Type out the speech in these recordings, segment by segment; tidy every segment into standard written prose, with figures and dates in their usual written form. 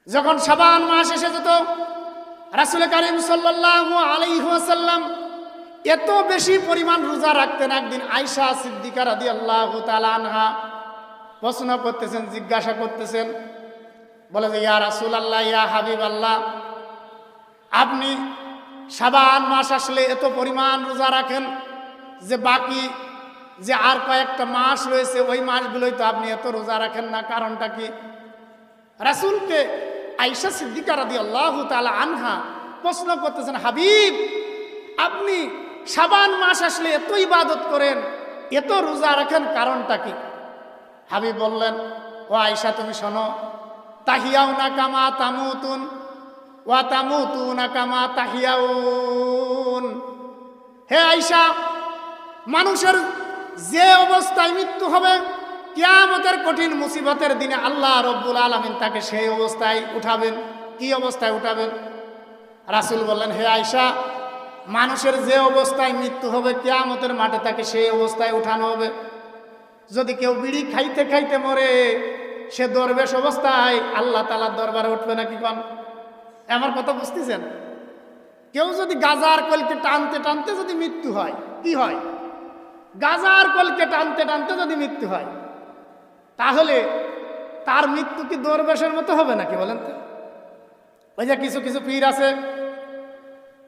যখন শাবান মাস এসে যেত, রাসূল কারীম সাল্লাল্লাহু আলাইহি ওয়াসাল্লাম এত বেশি পরিমাণ রোজা রাখতেন। একদিন আয়েশা সিদ্দিকা রাদিয়াল্লাহু তাআলা আনহা প্রশ্ন করতেছেন, জিজ্ঞাসা করতেছেন, বলে যে ইয়া রাসূলুল্লাহ, ইয়া হাবিবাল্লাহ, আপনি শাবান মাস আসলে এত পরিমাণ রোজা রাখেন যে বাকি যে আর কয়েকটা মাস রয়েছে ওই মাসগুলোই তো আপনি এত রোজা রাখেন না, কারণটা কি? রাসূলকে আয়েশা সিদ্দিকা রাদিয়াল্লাহু তাআলা আনহা প্রশ্ন করতেছেন, হাবিব, আপনি শাবান মাস আসলে এত ইবাদত করেন, এত রোজা রাখেন, কারণটা কি? হাবিব বললেন, ও আয়েশা, তুমি শোনো, তাহিয়াউনা কামা তামুতুন ওয়া তামুতুনা কামা তাহিয়াউন। হে আয়েশা, মানুষের যে অবস্থায় মৃত্যু হবে, কিয়ামতের কঠিন মুসিবতের দিনে আল্লাহ রব্বুল আলামিন তাকে সেই অবস্থায় উঠাবেন। কি অবস্থায় উঠাবেন? রাসূল বললেন, হে আয়েশা, মানুষের যে অবস্থায় মৃত্যু হবে কিয়ামতের মাঠে তাকে সেই অবস্থায় উঠানো হবে। যদি কেউ বিড়ি খাইতে খাইতে মরে, সে দরবেশ অবস্থায় আল্লাহ তাআলার দরবারে উঠবে নাকি? কোন আমার কথা বুঝতেছেন? কেউ যদি গাজার কলকে টানতে টানতে যদি মৃত্যু হয়, কি হয়? গাজার কলকে টানতে টানতে যদি মৃত্যু হয়, তাহলে তার মৃত্যু কি দরবেশের মতো হবে নাকি বলেন তো? ওই যে কিছু কিছু পীর আছে,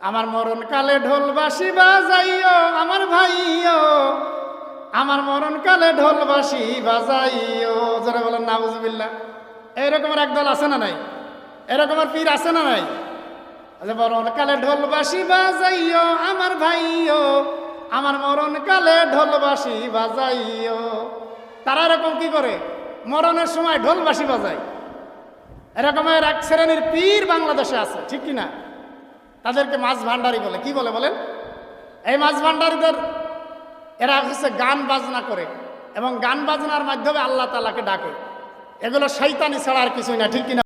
আমার মরণ কালে ঢোল বাঁশি বাজাইও আমার ভাইও, আমার মরণ কালে ঢোল বাঁশি বাজাইও, যারা বলেন নাউজুবিল্লাহ। এরকমের একদল আছে না নাই? এরকমের পীর আছে না নাই? মরণ কালে ঢোল বাঁশি বাজাইও আমার ভাইও, আমার মরণ কালে ঢোল বাঁশি বাজাইও। তারা এরকম কি করে? মরণের সময় ঢোল বাঁশি বাজায়। এরকমের এক শ্রেণীর পীর বাংলাদেশে আছে, ঠিক কিনা? তাদেরকে মাছ ভান্ডারি বলে। কি বলে বলেন? এই মাছ ভান্ডারীদের এরা হচ্ছে গান বাজনা করে এবং গান বাজনার মাধ্যমে আল্লাহ তাআলাকে ডাকে। এগুলো শয়তানি ছাড়া আর কিছুই না, ঠিক কিনা?